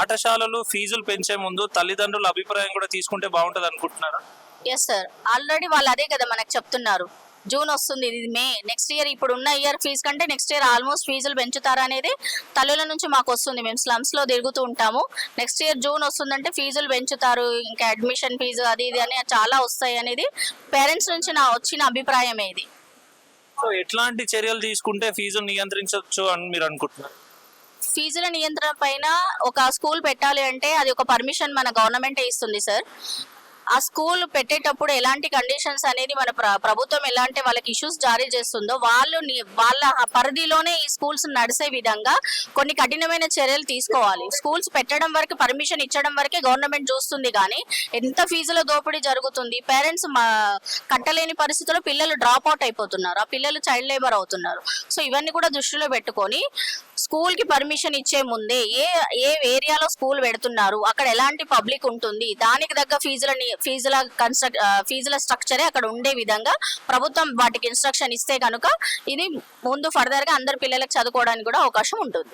పాఠశాలలు ఫీజులు పెంచే ముందు తల్లిదండ్రుల అభిప్రాయం కూడా తీసుకుంటే బాగుంటది అనుకుంటున్నారా? ఎస్ సార్, ఆల్రెడీ వాళ్ళు అదే కదా మనకు చెప్తున్నారు. జూన్ వస్తుంది, ఇది మే, నెక్స్ట్ ఇయర్ ఇప్పుడు ఉన్న ఇయర్ ఫీజు కంటే నెక్స్ట్ ఇయర్ ఆల్మోస్ట్ ఫీజులు పెంచుతారా అనేది తల్లుల నుంచి మాకు వస్తుంది. మేము స్లమ్స్ లో తిరుగుతూ ఉంటాము. నెక్స్ట్ ఇయర్ జూన్ వస్తుందంటే ఫీజులు పెంచుతారు, ఇంకా అడ్మిషన్ ఫీజు అది ఇది అని చాలా వస్తాయి అనేది పేరెంట్స్ నుంచి వచ్చిన అభిప్రాయమే ఇది. సో ఎట్లాంటి చర్యలు తీసుకుంటే ఫీజును నియంత్రించవచ్చు అని మీరు అనుకుంటున్నారు? ఫీజుల నియంత్రణ పైన ఒక స్కూల్ పెట్టాలి అంటే అది ఒక పర్మిషన్ మన గవర్నమెంటే ఇస్తుంది సార్. ఆ స్కూల్ పెట్టేటప్పుడు ఎలాంటి కండిషన్స్ అనేది మన ప్రభుత్వం ఎలాంటి వాళ్ళకి ఇష్యూస్ జారీ చేస్తుందో వాళ్ళ పరిధిలోనే ఈ స్కూల్స్ నడిసే విధంగా కొన్ని కఠినమైన చర్యలు తీసుకోవాలి. స్కూల్స్ పెట్టడం వరకు, పర్మిషన్ ఇచ్చడం వరకే గవర్నమెంట్ చూస్తుంది, కానీ ఎంత ఫీజుల దోపిడీ జరుగుతుంది, పేరెంట్స్ కట్టలేని పరిస్థితుల్లో పిల్లలు డ్రాప్ అవుట్ అయిపోతున్నారు, ఆ పిల్లలు చైల్డ్ లేబర్ అవుతున్నారు. సో ఇవన్నీ కూడా దృష్టిలో పెట్టుకొని స్కూల్ కి పర్మిషన్ ఇచ్చే ముందే ఏ ఏరియాలో స్కూల్ పెడుతున్నారు, అక్కడ ఎలాంటి పబ్లిక్ ఉంటుంది, దానికి తగ్గ ఫీజుల స్ట్రక్చరే అక్కడ ఉండే విధంగా ప్రభుత్వం వాటికి ఇన్స్ట్రక్షన్ ఇస్తే కనుక ఇది ముందు ఫర్దర్ గా అందరు పిల్లలకు చదువుకోవడానికి కూడా అవకాశం ఉంటుంది.